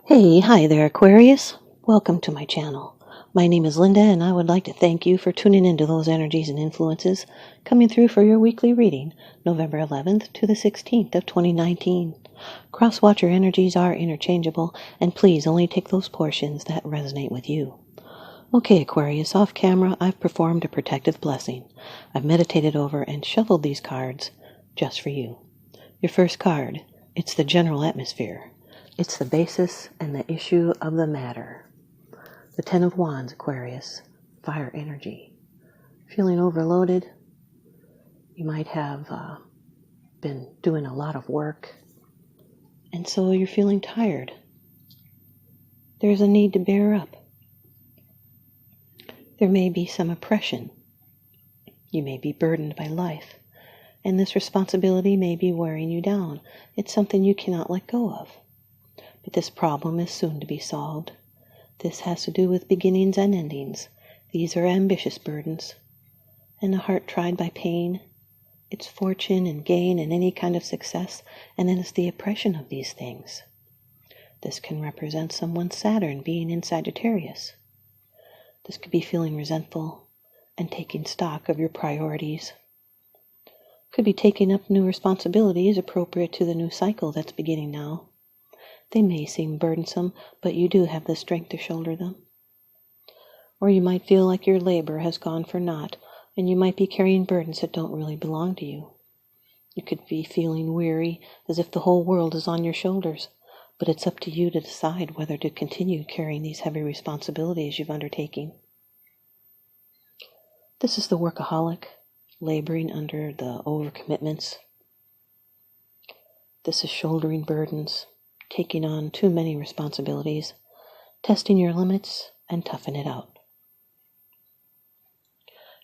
Hi there, Aquarius. Welcome to my channel. My name is Lynda, and I would like to thank you for tuning into those energies and influences coming through for your weekly reading, November 11th to the 16th of 2019. Cross-watcher energies are interchangeable, and please only take those portions that resonate with you. Okay, Aquarius, off camera, I've performed a protective blessing. I've meditated over and shuffled these cards just for you. Your first card, it's the general atmosphere. It's the basis and the issue of the matter. The Ten of Wands, Aquarius, fire energy. Feeling overloaded? You might have been doing a lot of work, and so you're feeling tired. There's a need to bear up. There may be some oppression. You may be burdened by life, and this responsibility may be wearing you down. It's something you cannot let go of. But this problem is soon to be solved. This has to do with beginnings and endings. These are ambitious burdens. And a heart tried by pain, its fortune and gain and any kind of success, and then it's the oppression of these things. This can represent someone's Saturn being in Sagittarius. This could be feeling resentful and taking stock of your priorities. Could be taking up new responsibilities appropriate to the new cycle that's beginning now. They may seem burdensome, but you do have the strength to shoulder them. Or you might feel like your labor has gone for naught, and you might be carrying burdens that don't really belong to you. You could be feeling weary, as if the whole world is on your shoulders, but it's up to you to decide whether to continue carrying these heavy responsibilities you've undertaken. This is the workaholic, laboring under the overcommitments. This is shouldering burdens, taking on too many responsibilities, testing your limits, and toughing it out.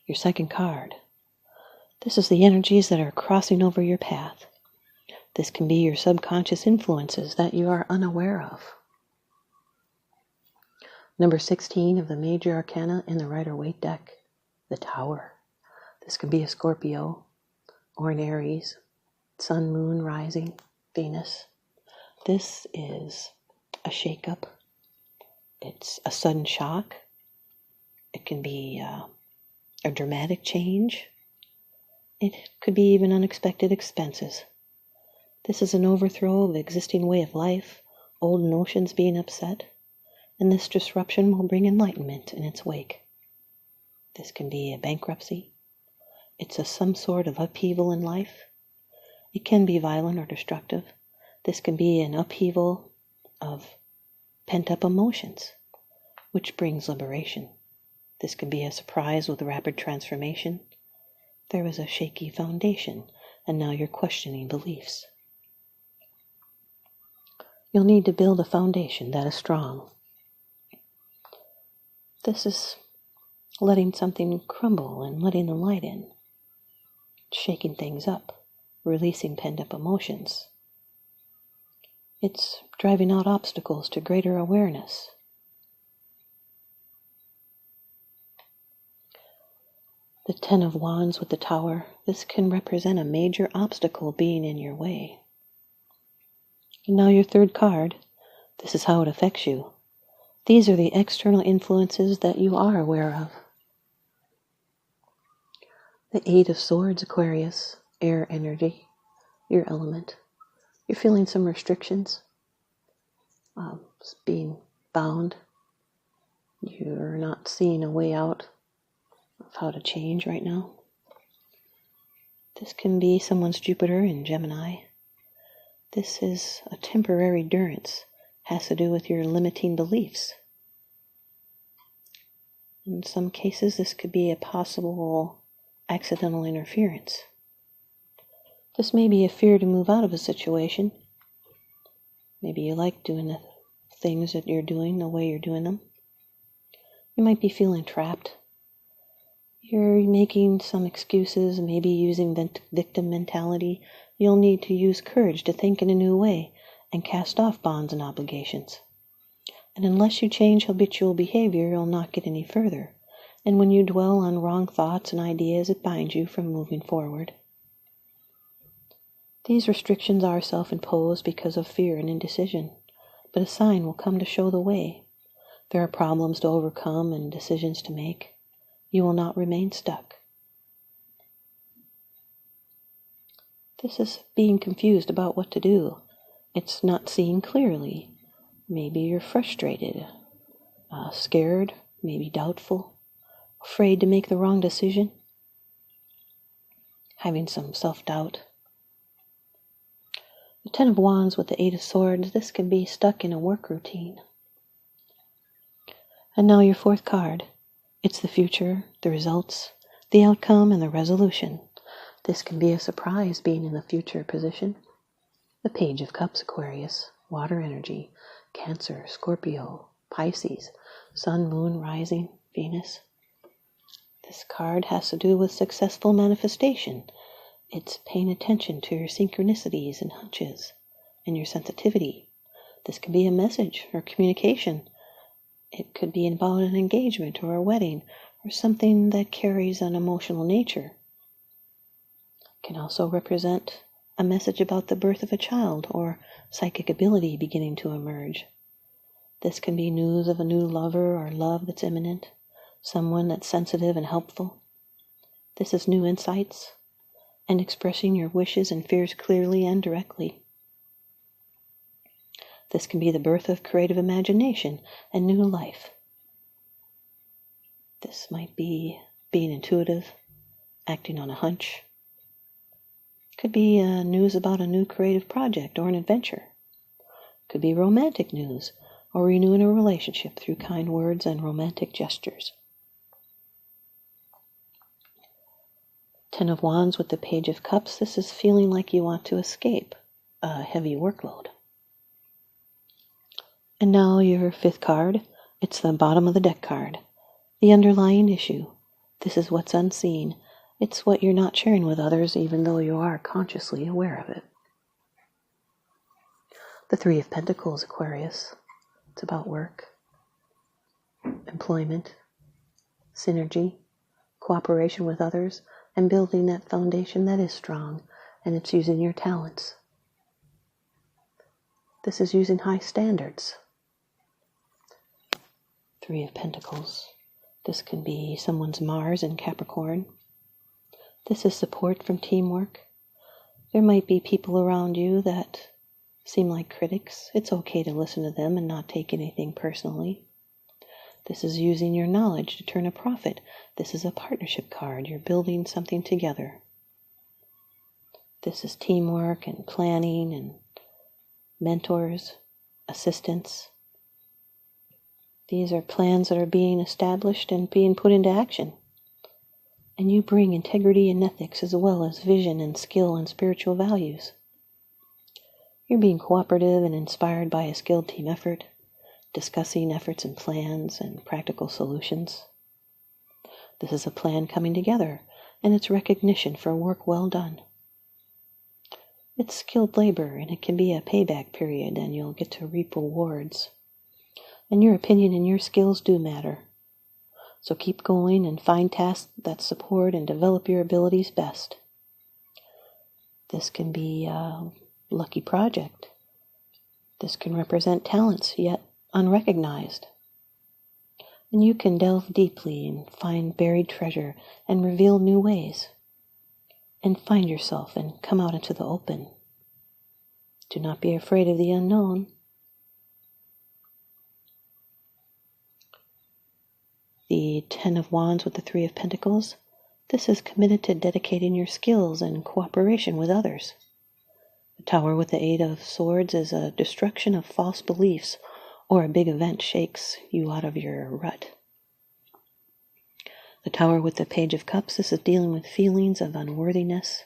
Your second card. This is the energies that are crossing over your path. This can be your subconscious influences that you are unaware of. Number 16 of the major arcana in the Rider-Waite deck, the Tower. This can be a Scorpio or an Aries, Sun, Moon, Rising, Venus. This is a shakeup. It's a sudden shock. It can be a dramatic change. It could be even unexpected expenses. This is an overthrow of the existing way of life, old notions being upset, and this disruption will bring enlightenment in its wake. This can be a bankruptcy. It's some sort of upheaval in life. It can be violent or destructive. This can be an upheaval of pent-up emotions, which brings liberation. This can be a surprise with rapid transformation. There was a shaky foundation, and now you're questioning beliefs. You'll need to build a foundation that is strong. This is letting something crumble and letting the light in, shaking things up, releasing pent-up emotions. It's driving out obstacles to greater awareness. The Ten of Wands with the Tower, this can represent a major obstacle being in your way. And now your third card, this is how it affects you. These are the external influences that you are aware of. The Eight of Swords, Aquarius, air energy, your element. You're feeling some restrictions, being bound. You're not seeing a way out of how to change right now. This can be someone's Jupiter in Gemini. This is a temporary durance, has to do with your limiting beliefs. In some cases, this could be a possible accidental interference. This may be a fear to move out of a situation. Maybe you like doing the things that you're doing the way you're doing them. You might be feeling trapped. You're making some excuses, maybe using victim mentality. You'll need to use courage to think in a new way and cast off bonds and obligations. And unless you change habitual behavior, you'll not get any further. And when you dwell on wrong thoughts and ideas, it binds you from moving forward. These restrictions are self-imposed because of fear and indecision. but a sign will come to show the way. There are problems to overcome and decisions to make. You will not remain stuck. This is being confused about what to do. It's not seeing clearly. Maybe you're frustrated, scared, maybe doubtful, afraid to make the wrong decision, having some self-doubt. The Ten of Wands with the Eight of Swords, this can be stuck in a work routine. And now your fourth card. It's the future, the results, the outcome, and the resolution. This can be a surprise being in the future position. The Page of Cups, Aquarius, water energy, Cancer, Scorpio, Pisces, Sun, Moon, Rising, Venus. This card has to do with successful manifestation. It's paying attention to your synchronicities and hunches and your sensitivity. This can be a message or communication. It could be about an engagement or a wedding or something that carries an emotional nature. It can also represent a message about the birth of a child or psychic ability beginning to emerge. This can be news of a new lover or love that's imminent, someone that's sensitive and helpful. This is new insights and expressing your wishes and fears clearly and directly. This can be the birth of creative imagination and new life. This might be being intuitive, acting on a hunch. Could be news about a new creative project or an adventure. Could be romantic news or renewing a relationship through kind words and romantic gestures. Ten of Wands with the Page of Cups, this is feeling like you want to escape a heavy workload. And now your fifth card, it's the bottom of the deck card. The underlying issue. This is what's unseen. It's what you're not sharing with others, even though you are consciously aware of it. The Three of Pentacles, Aquarius. It's about work, employment, synergy, cooperation with others, and building that foundation that is strong, and it's using your talents. This is using high standards. Three of Pentacles. This can be someone's Mars in Capricorn. This is support from teamwork. There might be people around you that seem like critics. It's okay to listen to them and not take anything personally. This is using your knowledge to turn a profit. This is a partnership card. You're building something together. This is teamwork and planning and mentors, assistance. These are plans that are being established and being put into action. And you bring integrity and ethics as well as vision and skill and spiritual values. You're being cooperative and inspired by a skilled team effort, discussing efforts and plans and practical solutions. This is a plan coming together, and it's recognition for work well done. It's skilled labor, and it can be a payback period, and you'll get to reap rewards. And your opinion and your skills do matter. So keep going and find tasks that support and develop your abilities best. This can be a lucky project. This can represent talents yet unrecognized. And you can delve deeply and find buried treasure and reveal new ways. And find yourself and come out into the open. Do not be afraid of the unknown. The Ten of Wands with the Three of Pentacles. This is committed to dedicating your skills and cooperation with others. The Tower with the Eight of Swords is a destruction of false beliefs, or a big event shakes you out of your rut. The Tower with the Page of Cups, this is dealing with feelings of unworthiness,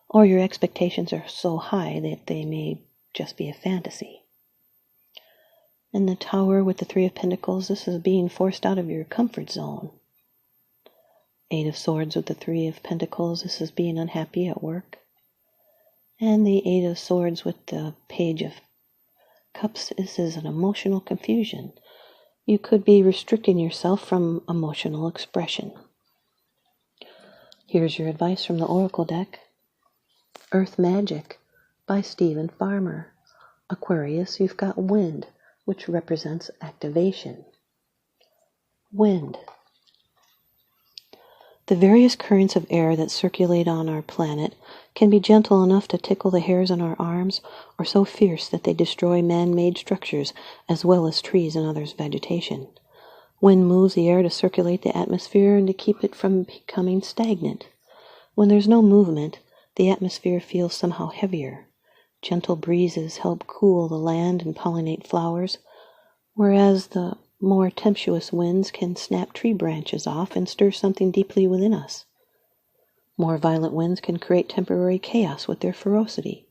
or your expectations are so high that they may just be a fantasy. And the Tower with the Three of Pentacles, this is being forced out of your comfort zone. Eight of Swords with the Three of Pentacles, this is being unhappy at work. And the Eight of Swords with the Page of Cups, this is an emotional confusion. You could be restricting yourself from emotional expression. Here's your advice from the Oracle deck. Earth Magic by Stephen Farmer. Aquarius, you've got wind, which represents activation. Wind. The various currents of air that circulate on our planet can be gentle enough to tickle the hairs on our arms, or so fierce that they destroy man-made structures as well as trees and others' vegetation. Wind moves the air to circulate the atmosphere and to keep it from becoming stagnant. When there's no movement, the atmosphere feels somehow heavier. Gentle breezes help cool the land and pollinate flowers, whereas the more tempestuous winds can snap tree branches off and stir something deeply within us. More violent winds can create temporary chaos with their ferocity.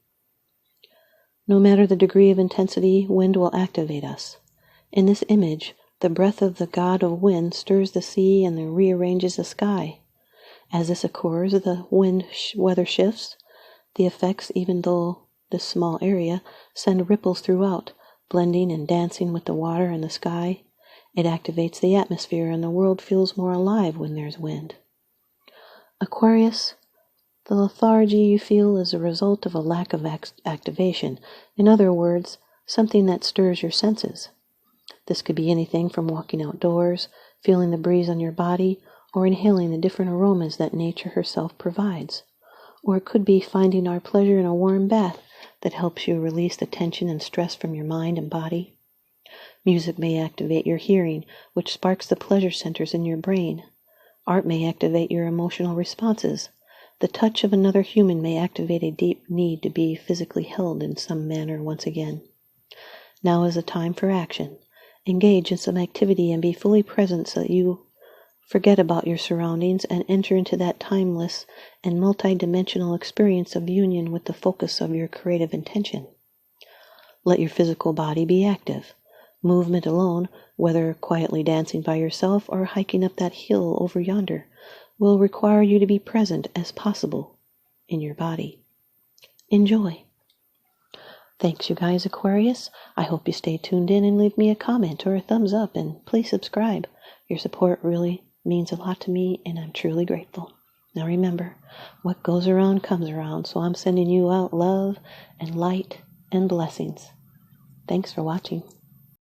No matter the degree of intensity, wind will activate us. In this image, the breath of the god of wind stirs the sea and rearranges the sky. As this occurs, the weather shifts. The effects, even though this small area, send ripples throughout, blending and dancing with the water and the sky. It activates the atmosphere, and the world feels more alive when there's wind. Aquarius, the lethargy you feel is a result of a lack of activation. In other words, something that stirs your senses. This could be anything from walking outdoors, feeling the breeze on your body, or inhaling the different aromas that nature herself provides. Or it could be finding our pleasure in a warm bath that helps you release the tension and stress from your mind and body. Music may activate your hearing, which sparks the pleasure centers in your brain. Art may activate your emotional responses. The touch of another human may activate a deep need to be physically held in some manner once again. Now is the time for action. Engage in some activity and be fully present so that you forget about your surroundings and enter into that timeless and multidimensional experience of union with the focus of your creative intention. Let your physical body be active. Movement alone, whether quietly dancing by yourself or hiking up that hill over yonder, will require you to be present as possible in your body. Enjoy. Thanks, you guys, Aquarius. I hope you stay tuned in and leave me a comment or a thumbs up, and please subscribe. Your support really means a lot to me, and I'm truly grateful. Now remember, what goes around comes around, so I'm sending you out love and light and blessings. Thanks for watching.